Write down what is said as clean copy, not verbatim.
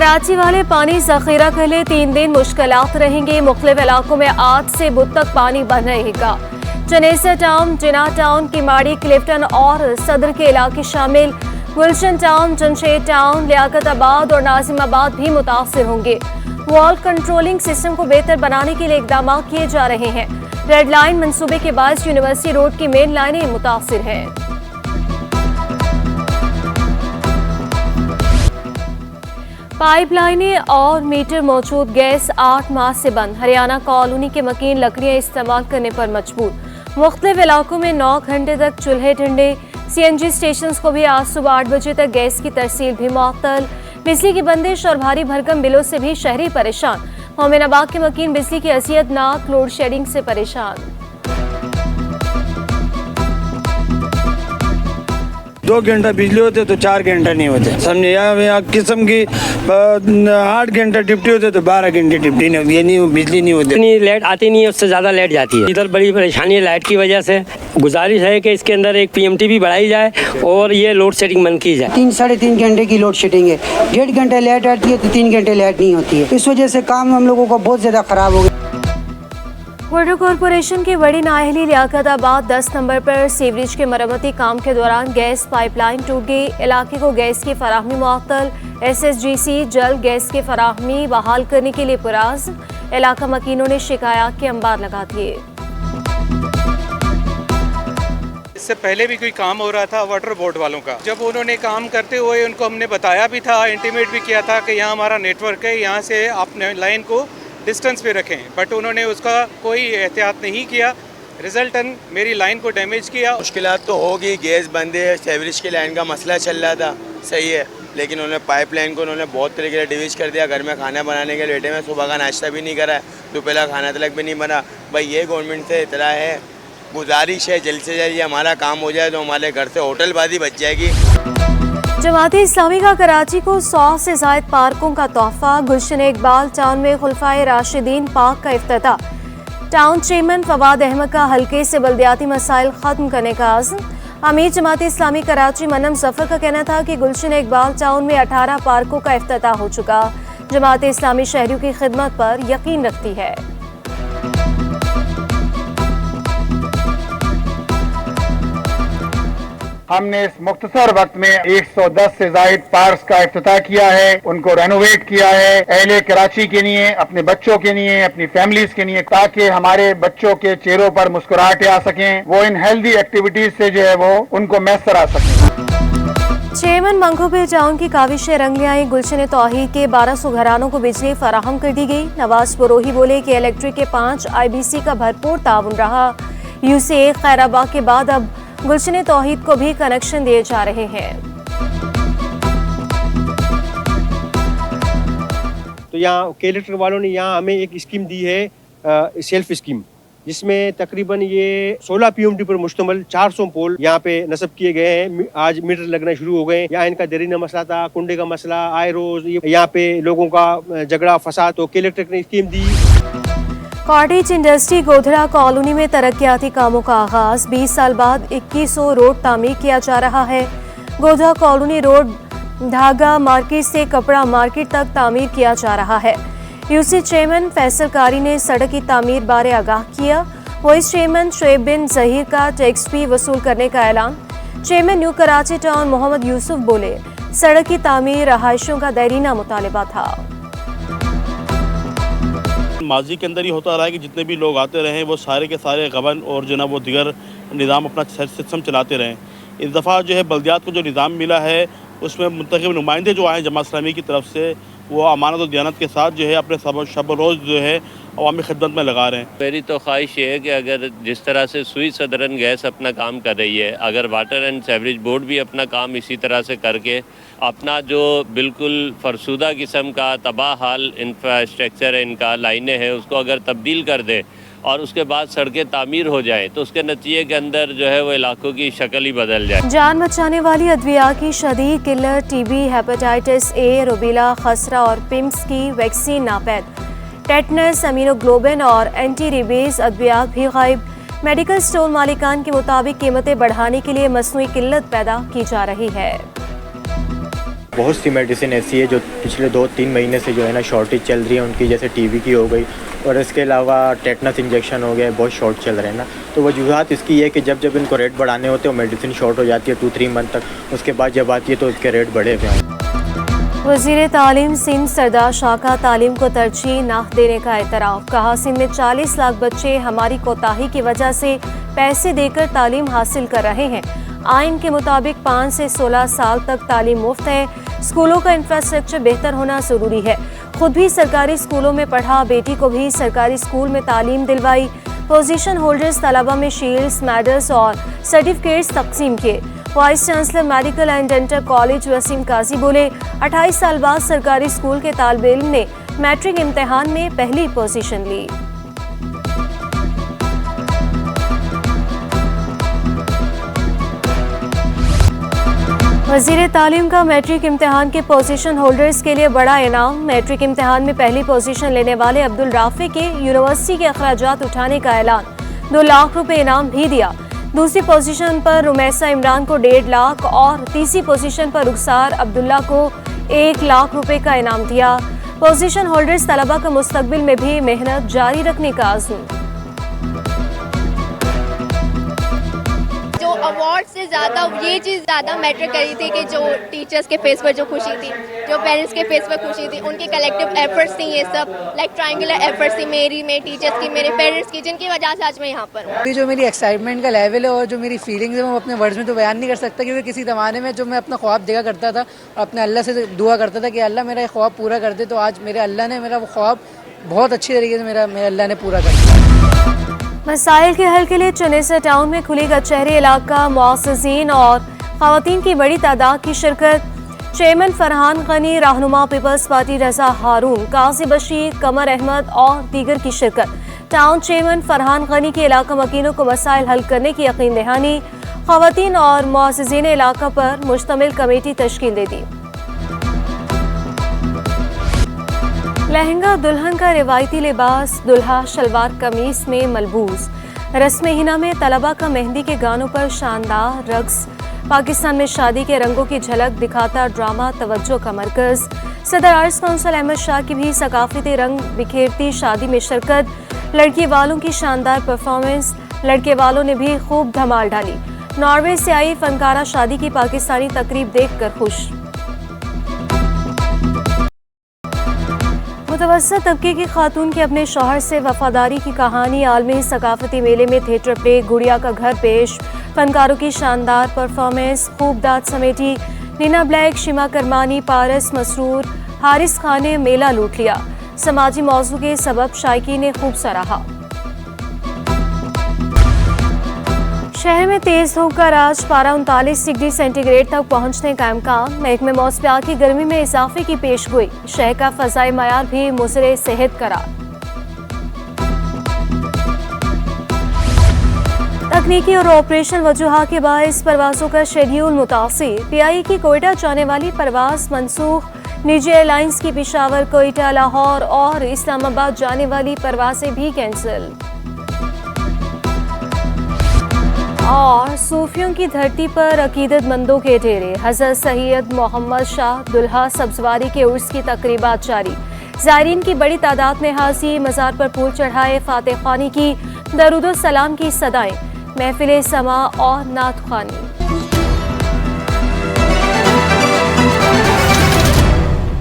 कराची वाले पानी जखीरा के लिए 3 दिन मुश्किलात रहेंगे। मुख्तलिफ इलाकों में आज से बुध तक पानी बन रहेगा। चनेसर टाउन, जिना टाउन, किमाड़ी, क्लिफ्टन और सदर के इलाके शामिल। गुलशन टाउन, जमशेद टाउन, लियाकताबाद और नाजिमाबाद भी मुतासिर होंगे। वॉल कंट्रोलिंग सिस्टम को बेहतर बनाने के लिए इकदाम किए जा रहे हैं। रेड लाइन मंसूबे के बायस यूनिवर्सिटी रोड की मेन लाइनें मुतासिर हैं। पाइपलाइनें और मीटर मौजूद गैस 8 माह से बंद। हरियाणा कॉलोनी के मकीन लकड़ियां इस्तेमाल करने पर मजबूर। मुख्तलिफ इलाकों में 9 घंटे तक चूल्हे ठंडे। CNG स्टेशन को भी आज सुबह 8 बजे तक गैस की तरसील भी मुअत्तल। बिजली की बंदिश और भारी भरकम बिलों से भी शहरी परेशान। मोमिनाबाद के मकीन बिजली की असियतनाक लोड शेडिंग से परेशान। 2 घंटा बिजली होते तो 4 घंटा नहीं होते, समझे। यहाँ किस्म की 8 घंटा डिप्टी होते तो 12 घंटे डिप्टी नहीं होती, ये नहीं बिजली नहीं होती। इतनी लाइट आती नहीं है, उससे ज़्यादा लाइट जाती है। इधर बड़ी परेशानी है लाइट की वजह से। गुजारिश है कि इसके अंदर एक PMT भी बढ़ाई जाए और ये लोड शेडिंग बंद की जाए। 3-3.5 घंटे की लोड शेडिंग है। 1.5 घंटे लाइट आती है तो 3 घंटे लाइट नहीं होती है। इस वजह से काम हम लोगों का बहुत ज़्यादा ख़राब हो गया। वाटर कॉरपोरेशन की बड़ी नाअहली। लियाकताबाद 10 नंबर पर सीवरेज के मरम्मती काम के दौरान गैस पाइपलाइन टूट गई। इलाके को गैस की फराहमी मुअत्तल। SSGC जल्द गैस की फराहमी बहाल करने के लिए पुराज। इलाका मकीनों ने शिकायत के अंबार लगा दिए। इससे पहले भी कोई काम हो रहा था वाटर बोर्ड वालों का। जब उन्होंने काम करते हुए उनको हमने बताया भी था, इंटीमेट भी किया था कि यहाँ हमारा नेटवर्क है, यहाँ से आपने लाइन को डिस्टेंस पे रखें, बट उन्होंने उसका कोई एहतियात नहीं किया। रिजल्टन मेरी लाइन को डैमेज किया। मुश्किलात तो होगी, गैस बंद है, सीवरेज की लाइन का मसला चल रहा था, सही है, लेकिन उन्होंने पाइपलाइन को उन्होंने बहुत तरीके से डिवीज कर दिया। घर में खाना बनाने के लिए बैठे में सुबह का नाश्ता भी नहीं करा, दोपहर का खाना तक भी नहीं बना। भाई ये गवर्नमेंट से इतना है, गुजारिश है जल्द से जल्द हमारा काम हो जाए तो हमारे घर से होटलबाजी बच जाएगी। जमात इस्लामी का कराची को 100 से ज़ायद पार्कों का तोहफा। गुलशन इकबाल टाउन में खुलफाए राशिदीन पार्क का इफ्तिताह। टाउन चेयरमैन फवाद अहमद का हल्के से बल्दियाती मसाइल खत्म करने का आज़म। अमीर जमात इस्लामी कराची मनम जफर का कहना था कि गुलशन इकबाल टाउन में 18 पार्कों का इफ्तिताह हो चुका। जमात इस्लामी शहरियों की खिदमत पर यकीन रखती है। हमने इस मुख्तसर वक्त में 110 से ज़ायद पार्क्स का इफ्तिताह किया है, उनको रेनोवेट किया है अहले कराची के लिए, अपने बच्चों के लिए, अपनी फैमिलीज के लिए, ताकि हमारे बच्चों के चेहरों पर मुस्कुराहटें आ सकें, वो इन हेल्दी एक्टिविटीज से जो है वो उनको मैसर आ सकें। चेयरमैन मंगोपीर टाउन की काविशें रंग ले आई। गुलशन तौहीद के 1200 घरानों को बिजली फराहम कर दी गई। नवाज बरोही बोले कि इलेक्ट्रिक के 5 IBC का भरपूर ताउन रहा। UCA खैराबाद के बाद अब गुलशन तौहीद को भी कनेक्शन दिए जा रहे हैं। तो यहाँ कलेक्टर वालों ने यहाँ हमें एक स्कीम दी है, सेल्फ स्कीम, जिसमें तकरीबन ये 16 PMT पर मुश्तमल 400 पोल यहाँ पे नस्ब किए गए हैं। आज मीटर लगना शुरू हो गए। यहाँ इनका देरीना मसला था, कुंडे का मसला, आए रोज यहाँ पे लोगों का झगड़ा फसाद, तो कलेक्टर ने स्कीम दी। कॉटेज इंडस्ट्री गोधरा कॉलोनी में तरक्याती कामों का आगाज। 20 साल बाद 2100 रोड तामीर किया जा रहा है। गोधरा कॉलोनी रोड धागा मार्केट से कपड़ा मार्केट तक तामीर किया जा रहा है। UC चेयरमैन फैसल कारी ने सड़क की तामीर बारे आगाह किया। वाइस चेयरमैन शुएब बिन जहीर का टैक्स भी वसूल करने का ऐलान। Chairman New Karachi town Mohammad Yusuf बोले, सड़क की तामीर रहायशों का देरीना मुतालिबा था। माजी के अंदर ही होता रहा है कि जितने भी लोग आते रहे वो सारे के सारे गबन और जो ना वो दिगर निज़ाम अपना सिस्टम चलाते रहें। इस दफ़ा जो है बल्दियात को जो निज़ाम मिला है उसमें मुंतखब नुमाइंदे जो आए जमात इस्लामी की तरफ से, वो अमानत और दियानत के साथ जो है अपने शब रोज़ जो है अवामी खिदमत में लगा रहे हैं। मेरी तो ख्वाहिश ये है कि अगर जिस तरह से सुई सदरन गैस अपना काम कर रही है, अगर वाटर एंड सीवरेज बोर्ड भी अपना काम इसी तरह से करके अपना जो बिल्कुल फरसूदा किस्म का तबाह हाल इंफ्रास्ट्रक्चर है, इनका लाइनें हैं, उसको अगर तब्दील कर दे और उसके बाद सड़कें तामीर हो जाएं तो उसके नतीजे के अंदर जो है वो इलाकों की शक्ल ही बदल जाए। जान बचाने वाली अद्विया की शदीद किल्लत, TB, हेपेटाइटिस A, रूबेला, खसरा और पिम्स की वैक्सीन नापैद। टेटनस, अमीनोग्लोबिन और एंटी रेबीज अद्वियात भी गायब। मेडिकल स्टोर मालिकान के मुताबिक कीमतें बढ़ाने के लिए मसनूई किल्लत पैदा की जा रही है। बहुत सी मेडिसिन ऐसी है जो पिछले 2-3 महीने से जो है ना शॉर्टेज चल रही है उनकी, जैसे टीबी की हो गई और इसके अलावा टेटनस इंजेक्शन हो गया, बहुत शॉर्ट चल रहे हैं ना। तो वजूहत इसकी है कि जब इनको रेट बढ़ाने होते हैं मेडिसिन शॉर्ट हो जाती है 2-3 मंथ तक, उसके बाद जब आती है तो इसके रेट बढ़े हुए हैं। वज़ीर तालीम सिंध सरदार शाह का तालीम को तरजीह न देने का एतराफ़। कहा, सिंध में 40 लाख बच्चे हमारी कोताही की वजह से पैसे देकर तालीम हासिल कर रहे हैं। आइन के मुताबिक 5 से 16 साल तक तालीम मुफ्त है। स्कूलों का इंफ्रास्ट्रक्चर बेहतर होना ज़रूरी है। खुद भी सरकारी स्कूलों में पढ़ा, बेटी को भी सरकारी स्कूल में तालीम दिलवाई। पोजीशन होल्डर्स तलबा में शील्ड्स, मेडल्स और सर्टिफिकेट्स तकसीम किए। Vice chancellor medical and dental college Wasim Kazi बोले, 28 साल बाद सरकारी स्कूल के तालिब इल्म ने मैट्रिक इम्तिहान में पहली पोजीशन ली। वज़ीर तालीम का मैट्रिक इम्तिहान के पोजीशन होल्डर्स के लिए बड़ा इनाम। मैट्रिक इम्तिहान में पहली पोजीशन लेने वाले अब्दुल राफी के यूनिवर्सिटी के अखराजात उठाने का ऐलान, 2 लाख रुपए इनाम भी दिया। दूसरी पोजीशन पर रुमैसा इमरान को 1.5 लाख और तीसरी पोजीशन पर रुखसार अब्दुल्ला को 1 लाख रुपए का इनाम दिया। पोजीशन होल्डर्स तलबा का मुस्तकबिल में भी मेहनत जारी रखने का आज़म। जो अवार्ड से ज़्यादा ये चीज़ ज़्यादा मैटर करी थी कि जो टीचर्स के फेस पर जो खुशी थी, जो पेरेंट्स के फेस पर खुशी थी, उनके कलेक्टिव एफर्ट्स थी, ये सब लाइक ट्रायंगुलर एफर्ट्स थी मेरी, मेरे टीचर्स की, मेरे पेरेंट्स की, जिनकी वजह से आज मैं यहाँ पर हूँ। जो मेरी एक्साइटमेंट का लेवल है और जो मेरी फीलिंग्स है वो अपने वर्ड्स में तो बयान नहीं कर सकता, क्योंकि किसी ज़माने में जो मैं अपना ख्वाब देखा करता था और अपने अल्लाह से दुआ करता था कि अल्लाह मेरा ख्वाब पूरा कर दे, तो आज मेरे अल्लाह ने मेरा वो ख्वाब बहुत अच्छी तरीके से मेरे अल्लाह ने पूरा कर दिया। मसाइल के हल के लिए चुनेसा टाउन में खुली कचहरी इलाका, मुअज़्ज़िज़ीन और ख़वातीन की बड़ी तादाद की शिरकत। चेयरमैन फरहान गनी, रहनुमा पीपल्स पार्टी रजा हारून, काजी बशीर, कमर अहमद और दीगर की शिरकत। टाउन चेयरमैन फरहान गनी के इलाका मकीनों को मसाइल हल करने की यकीन दहानी। ख़वातीन और मुअज़्ज़िज़ीन इलाका पर मुश्तमिल कमेटी तश्कील दे दी। लहंगा दुल्हन का रिवायती लिबास, दुल्हा शलवार कमीज में मलबूस। रस्म हिना में तलबा का मेहंदी के गानों पर शानदार रक्स। पाकिस्तान में शादी के रंगों की झलक दिखाता ड्रामा तवज्जो का मरकज। सदर आर्ट्स काउंसिल अहमद शाह की भी सकाफती रंग बिखेरती शादी में शिरकत। लड़की वालों की शानदार परफॉर्मेंस, लड़के वालों ने भी खूब धमाल डाली। नॉर्वे से आई फनकारा शादी की पाकिस्तानी तकरीब देखकर खुश। मुतवस्सित तबके की खातून की अपने शौहर से वफादारी की कहानी। आलमी सकाफती मेले में थिएटर प्ले गुड़िया का घर पेश। फनकारों की शानदार परफॉर्मेंस, खूब दाद समेटी। नीना ब्लैक, शिमा करमानी, पारस मसरूर, हारिस खान ने मेला लूट लिया। समाजी मौजू के सबब शायकीन ने खूब सराहा। शहर में तेज धूप का राज, पारा 39 डिग्री सेंटीग्रेड तक पहुंचने का इम्कान। महकमे मौसमियात की गर्मी में इजाफे की पेशगोई। शहर का फ़ज़ाई मयार भी मुज़रे सेहत करार। तकनीकी और ऑपरेशन वजूहात के बायस परवाज़ों का शेड्यूल मुतासिर। PIE की कोयटा जाने वाली परवाज़ मनसूख। निजी एयरलाइंस की पेशावर, कोयटा, लाहौर और इस्लामाबाद जाने वाली परवाज़ें भी कैंसिल। और सूफियों की धरती पर अकीदतमंदों के डेरे। हज़रत सैयद मोहम्मद शाह दुल्हा सब्जवारी के उर्स की तकरीबात जारी। ज़ायरीन की बड़ी तादाद में हाज़िर। मज़ार पर फूल चढ़ाए, फातिह ख़्वानी की, दरूद सलाम की सदाएं, महफिल समा और नात ख़्वानी।